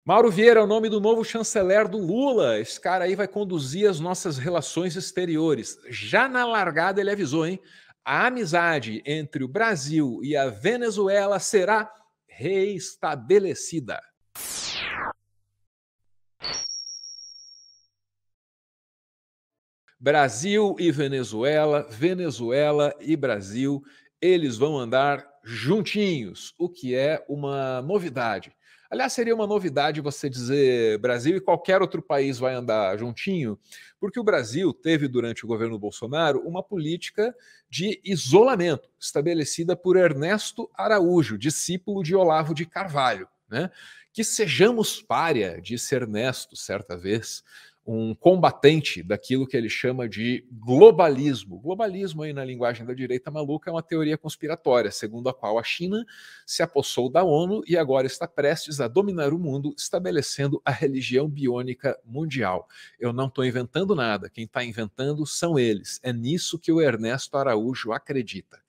Mauro Vieira é o nome do novo chanceler do Lula. Esse cara aí vai conduzir as nossas relações exteriores. Já na largada ele avisou, hein? A amizade entre o Brasil e a Venezuela será reestabelecida. Brasil e Venezuela, Venezuela e Brasil, eles vão andar juntinhos, o que é uma novidade. Aliás, seria uma novidade você dizer Brasil e qualquer outro país vai andar juntinho, porque o Brasil teve, durante o governo Bolsonaro, uma política de isolamento estabelecida por Ernesto Araújo, discípulo de Olavo de Carvalho, né? Que sejamos pária, disse Ernesto certa vez, um combatente daquilo que ele chama de globalismo. Globalismo, aí na linguagem da direita maluca, é uma teoria conspiratória, segundo a qual a China se apossou da ONU e agora está prestes a dominar o mundo, estabelecendo a religião biônica mundial. Eu não estou inventando nada, quem está inventando são eles. É nisso que o Ernesto Araújo acredita.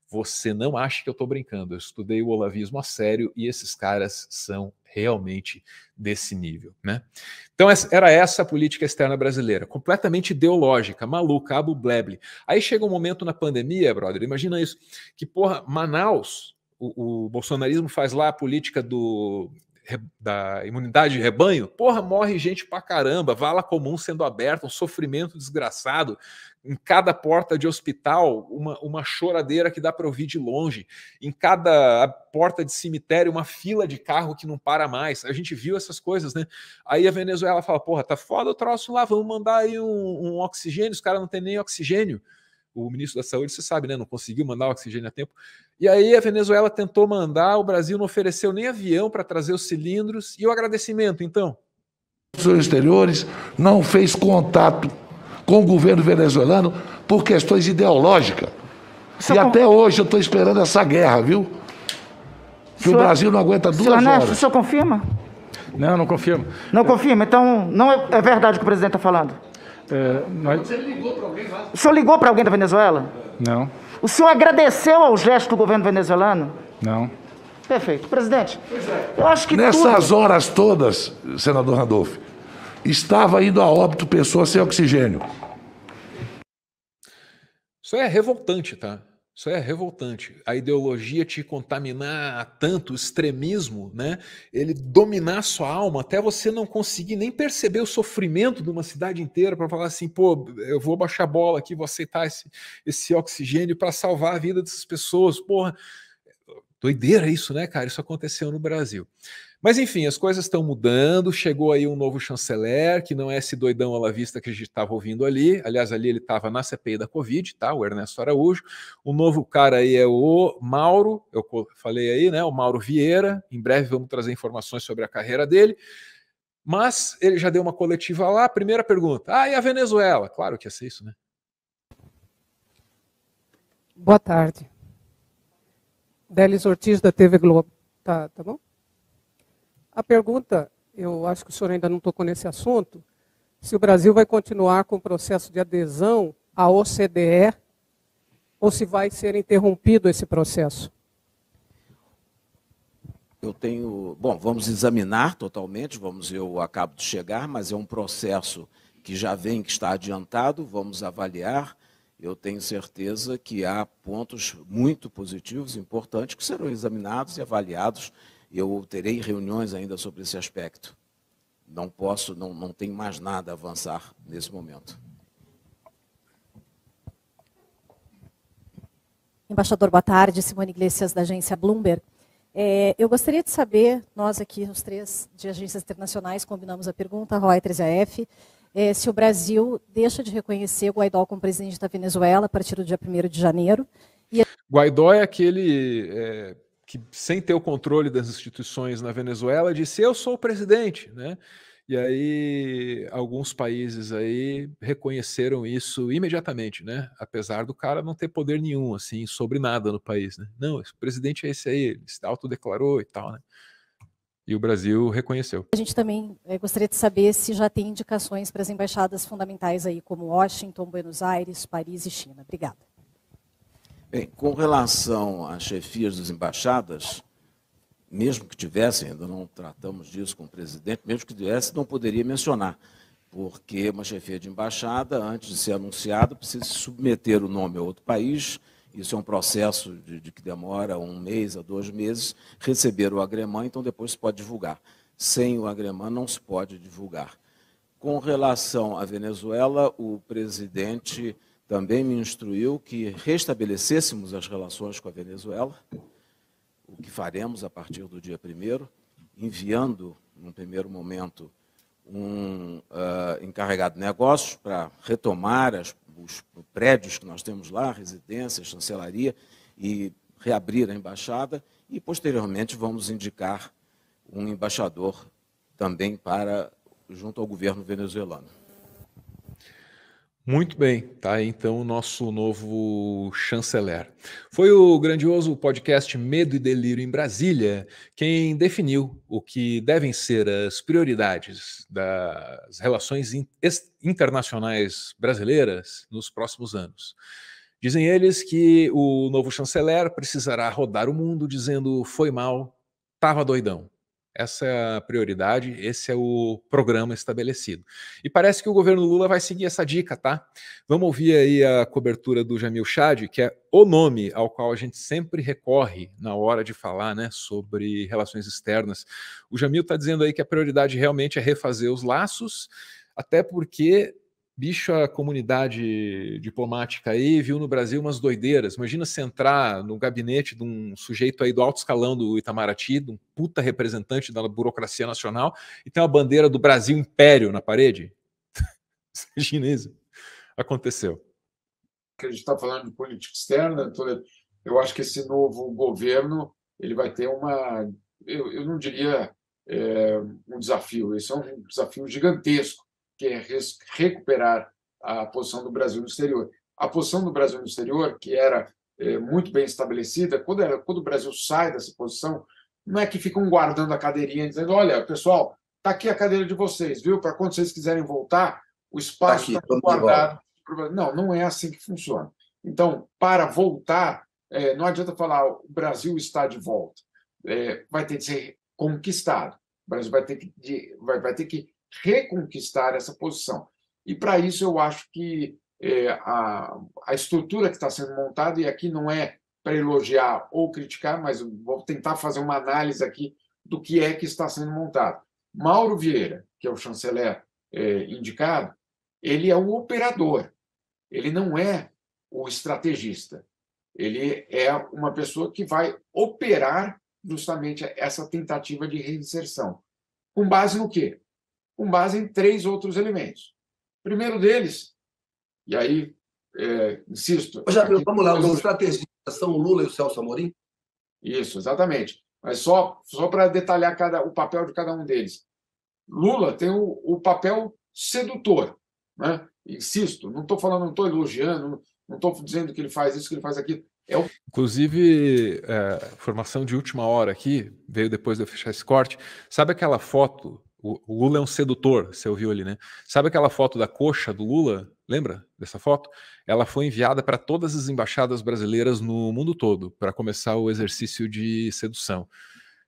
Você não acha que eu estou brincando, eu estudei o olavismo a sério e esses caras são realmente desse nível, né? Então era essa a política externa brasileira, completamente ideológica, maluca, abu bleble. Aí chega um momento na pandemia, brother, imagina isso, que porra, Manaus, o bolsonarismo faz lá a política da imunidade de rebanho, porra, morre gente pra caramba, vala comum sendo aberta, um sofrimento desgraçado, em cada porta de hospital, uma choradeira que dá para ouvir de longe, em cada porta de cemitério, uma fila de carro que não para mais. A gente viu essas coisas, né? Aí a Venezuela fala, porra, tá foda o troço lá, vamos mandar aí um oxigênio, os caras não tem nem oxigênio. O ministro da Saúde, você sabe, né? Não conseguiu mandar o oxigênio a tempo. E aí a Venezuela tentou mandar, o Brasil não ofereceu nem avião para trazer os cilindros. E o agradecimento, então? Os exteriores não fez contato com o governo venezuelano por questões ideológicas. E até hoje eu estou esperando essa guerra, viu? Que o Brasil não aguenta 2 horas. Ernesto, o senhor confirma? Não, não confirmo. Não confirma? Então não é verdade o que o presidente está falando? Você ligou para alguém lá? O senhor ligou para alguém da Venezuela? Não. O senhor agradeceu ao gesto do governo venezuelano? Não. Perfeito. Presidente, eu acho que nessas horas todas, senador Randolph, estava indo a óbito pessoas sem oxigênio. Isso é revoltante, tá? Isso é revoltante. A ideologia te contaminar a tanto, o extremismo, né? Ele dominar a sua alma até você não conseguir nem perceber o sofrimento de uma cidade inteira para falar assim, pô, eu vou baixar a bola aqui, vou aceitar esse oxigênio para salvar a vida dessas pessoas. Porra, doideira isso, né, cara? Isso aconteceu no Brasil. Mas enfim, as coisas estão mudando, chegou aí um novo chanceler, que não é esse doidão olavista que a gente estava ouvindo ali, aliás, ali ele estava na CPI da Covid, tá? O Ernesto Araújo. O novo cara aí é o Mauro, eu falei aí, né? O Mauro Vieira, em breve vamos trazer informações sobre a carreira dele, mas ele já deu uma coletiva lá, primeira pergunta, e a Venezuela? Claro que ia ser isso, né? Boa tarde. Délis Ortiz, da TV Globo. Tá bom? A pergunta, eu acho que o senhor ainda não tocou nesse assunto, se o Brasil vai continuar com o processo de adesão à OCDE ou se vai ser interrompido esse processo. Bom, vamos examinar totalmente, eu acabo de chegar, mas é um processo que já vem, que está adiantado, vamos avaliar. Eu tenho certeza que há pontos muito positivos, importantes, que serão examinados e avaliados. Eu terei reuniões ainda sobre esse aspecto. Não tenho mais nada a avançar nesse momento. Embaixador, boa tarde. Simone Iglesias, da agência Bloomberg. Eu gostaria de saber, nós aqui, os 3 de agências internacionais, combinamos a pergunta, a Reuters e a AF, se o Brasil deixa de reconhecer Guaidó como presidente da Venezuela a partir do dia 1º de janeiro. Guaidó é aquele que, sem ter o controle das instituições na Venezuela, disse, eu sou o presidente, né? E aí alguns países aí reconheceram isso imediatamente, né? Apesar do cara não ter poder nenhum, assim, sobre nada no país, né? Não, o presidente é esse aí, ele se autodeclarou e tal, né? E o Brasil reconheceu. A gente também gostaria de saber se já tem indicações para as embaixadas fundamentais aí, como Washington, Buenos Aires, Paris e China. Obrigada. Bem, com relação às chefias das embaixadas, mesmo que tivesse, ainda não tratamos disso com o presidente, mesmo que tivesse, não poderia mencionar, porque uma chefia de embaixada, antes de ser anunciada, precisa submeter o nome a outro país. Isso é um processo de que demora 1 mês a 2 meses, receber o agremã, então depois se pode divulgar. Sem o agremã não se pode divulgar. Com relação à Venezuela, o presidente também me instruiu que restabelecêssemos as relações com a Venezuela, o que faremos a partir do dia 1º, enviando, num primeiro momento, um encarregado de negócios para retomar os prédios que nós temos lá, residência, chancelaria, e reabrir a embaixada, e, posteriormente, vamos indicar um embaixador também junto ao governo venezuelano. Muito bem, tá aí então o nosso novo chanceler. Foi o grandioso podcast Medo e Delírio em Brasília quem definiu o que devem ser as prioridades das relações internacionais brasileiras nos próximos anos. Dizem eles que o novo chanceler precisará rodar o mundo dizendo foi mal, tava doidão. Essa é a prioridade, esse é o programa estabelecido. E parece que o governo Lula vai seguir essa dica, tá? Vamos ouvir aí a cobertura do Jamil Chad, que é o nome ao qual a gente sempre recorre na hora de falar, né, sobre relações externas. O Jamil está dizendo aí que a prioridade realmente é refazer os laços, até porque, bicho, a comunidade diplomática aí viu no Brasil umas doideiras. Imagina você entrar no gabinete de um sujeito aí do alto escalão do Itamaraty, de um puta representante da burocracia nacional, e tem uma bandeira do Brasil Império na parede. Imagina isso. Aconteceu. Que a gente está falando de política externa, eu acho que esse novo governo ele vai ter eu não diria um desafio, esse é um desafio gigantesco, que é recuperar a posição do Brasil no exterior. A posição do Brasil no exterior, que era muito bem estabelecida, quando o Brasil sai dessa posição, não é que ficam guardando a cadeirinha, dizendo, olha, pessoal, está aqui a cadeira de vocês, viu? Para quando vocês quiserem voltar, o espaço está guardado. Não, não é assim que funciona. Então, para voltar, não adianta falar o Brasil está de volta. Vai ter que ser conquistado. O Brasil vai ter que reconquistar essa posição. E, para isso, eu acho que a estrutura que está sendo montada, e aqui não é para elogiar ou criticar, mas vou tentar fazer uma análise aqui do que está sendo montado. Mauro Vieira, que é o chanceler indicado, ele é o operador, ele não é o estrategista. Ele é uma pessoa que vai operar justamente essa tentativa de reinserção. Com base no quê? Com base em 3 outros elementos. O primeiro deles, e aí, insisto... Vamos lá, os estrategistas são o Lula e o Celso Amorim? Isso, exatamente. Mas só para detalhar o papel de cada um deles. Lula tem o papel sedutor, né? Insisto, não estou elogiando, não estou dizendo que ele faz isso, que ele faz aquilo. Inclusive, informação de última hora aqui, veio depois de eu fechar esse corte. Sabe aquela foto? O Lula é um sedutor, você ouviu ali, né? Sabe aquela foto da coxa do Lula? Lembra dessa foto? Ela foi enviada para todas as embaixadas brasileiras no mundo todo, para começar o exercício de sedução.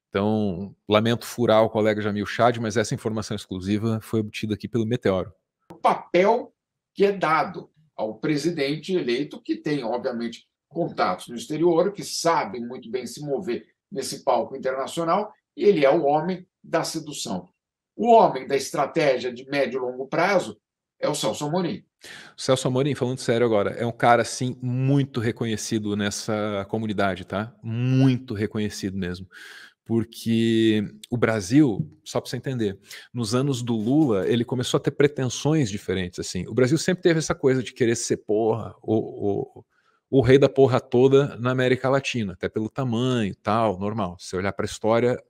Então, lamento furar o colega Jamil Chad, mas essa informação exclusiva foi obtida aqui pelo Meteoro. O papel que é dado ao presidente eleito, que tem, obviamente, contatos no exterior, que sabe muito bem se mover nesse palco internacional, e ele é o homem da sedução. O homem da estratégia de médio e longo prazo é o Celso Amorim. O Celso Amorim, falando sério agora, é um cara, assim, muito reconhecido nessa comunidade, tá? Muito reconhecido mesmo. Porque o Brasil, só para você entender, nos anos do Lula, ele começou a ter pretensões diferentes, assim. O Brasil sempre teve essa coisa de querer ser o rei da porra toda na América Latina, até pelo tamanho e tal, normal. Se você olhar para a história,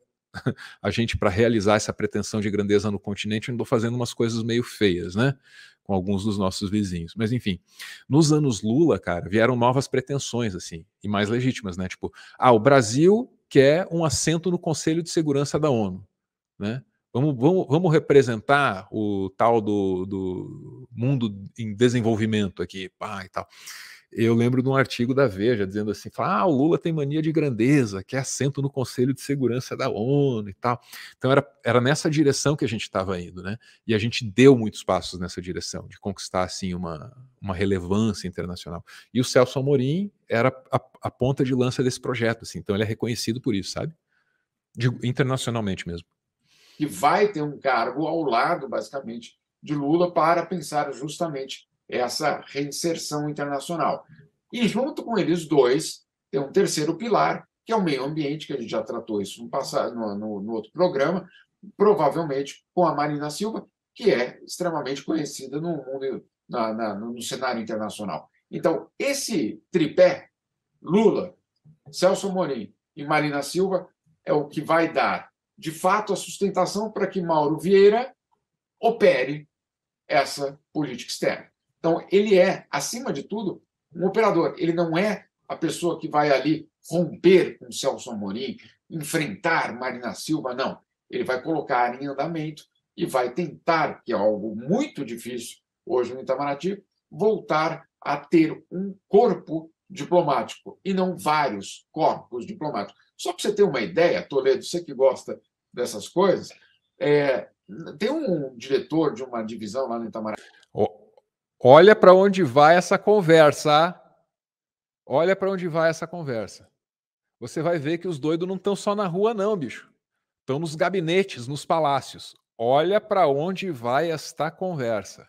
a gente, para realizar essa pretensão de grandeza no continente, andou fazendo umas coisas meio feias, né? Com alguns dos nossos vizinhos. Mas, enfim, nos anos Lula, cara, vieram novas pretensões, assim, e mais legítimas, né? Tipo, o Brasil quer um assento no Conselho de Segurança da ONU, né? Vamos representar o tal do mundo em desenvolvimento aqui, e tal. Eu lembro de um artigo da Veja dizendo assim, o Lula tem mania de grandeza, quer assento no Conselho de Segurança da ONU e tal. Então era nessa direção que a gente estava indo, né? E a gente deu muitos passos nessa direção, de conquistar assim uma relevância internacional. E o Celso Amorim era a ponta de lança desse projeto, assim. Então ele é reconhecido por isso, sabe? Internacionalmente mesmo. Que vai ter um cargo ao lado, basicamente, de Lula para pensar justamente essa reinserção internacional. E junto com eles dois, tem um terceiro pilar, que é o meio ambiente, que a gente já tratou isso no outro programa, provavelmente com a Marina Silva, que é extremamente conhecida no mundo, no cenário internacional. Então, esse tripé, Lula, Celso Amorim e Marina Silva, é o que vai dar, de fato, a sustentação para que Mauro Vieira opere essa política externa. Então, ele é, acima de tudo, um operador. Ele não é a pessoa que vai ali romper com Celso Amorim, enfrentar Marina Silva, não. Ele vai colocar em andamento e vai tentar, que é algo muito difícil hoje no Itamaraty, voltar a ter um corpo diplomático e não vários corpos diplomáticos. Só para você ter uma ideia, Toledo, você que gosta dessas coisas, tem um diretor de uma divisão lá no Itamaraty. Olha para onde vai essa conversa. Olha para onde vai essa conversa. Você vai ver que os doidos não estão só na rua, não, bicho. Estão nos gabinetes, nos palácios. Olha para onde vai esta conversa.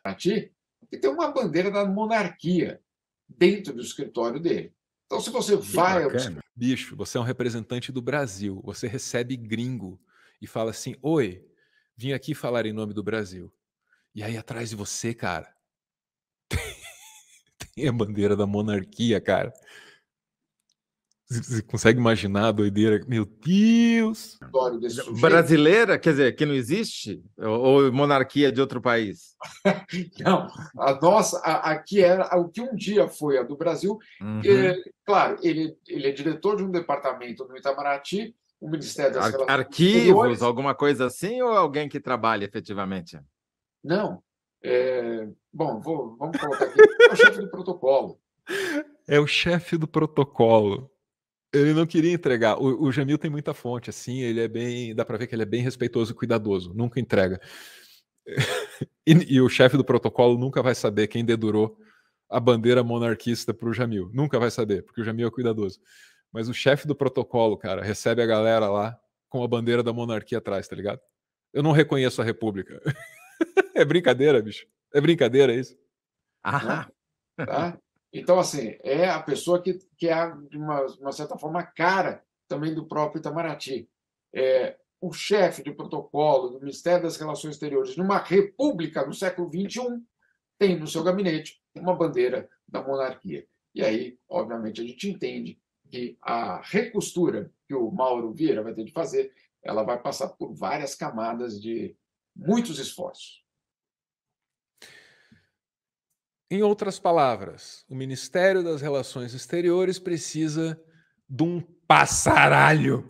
E tem uma bandeira da monarquia dentro do escritório dele. Então, se você vai... Bicho, você é um representante do Brasil. Você recebe gringo e fala assim, oi, vim aqui falar em nome do Brasil. E aí atrás de você, cara, tem a bandeira da monarquia, cara. Você consegue imaginar a doideira? Meu Deus! Brasileira? Quer dizer, que não existe? Ou monarquia de outro país? Não, a nossa, aqui era o que um dia foi a do Brasil. Uhum. Claro, ele é diretor de um departamento no Itamaraty, o Ministério das Relações Arquivos, Exteriores. alguma coisa assim, ou alguém que trabalha efetivamente? Não. Bom, vamos colocar aqui. É o chefe do protocolo. É o chefe do protocolo. Ele não queria entregar. O Jamil tem muita fonte, assim, ele é bem. Dá pra ver que ele é bem respeitoso e cuidadoso, nunca entrega. E o chefe do protocolo nunca vai saber quem dedurou a bandeira monarquista pro Jamil. Nunca vai saber, porque o Jamil é cuidadoso. Mas o chefe do protocolo, cara, recebe a galera lá com a bandeira da monarquia atrás, tá ligado? Eu não reconheço a república. É brincadeira, bicho. É brincadeira isso. Né? Tá? Então, assim, é a pessoa que é, de uma certa forma, a cara também do próprio Itamaraty. O chefe de protocolo do Ministério das Relações Exteriores, numa república no século XXI, tem no seu gabinete uma bandeira da monarquia. E aí, obviamente, a gente entende que a recostura que o Mauro Vieira vai ter de fazer, ela vai passar por várias camadas de muitos esforços. Em outras palavras, o Ministério das Relações Exteriores precisa de um passaralho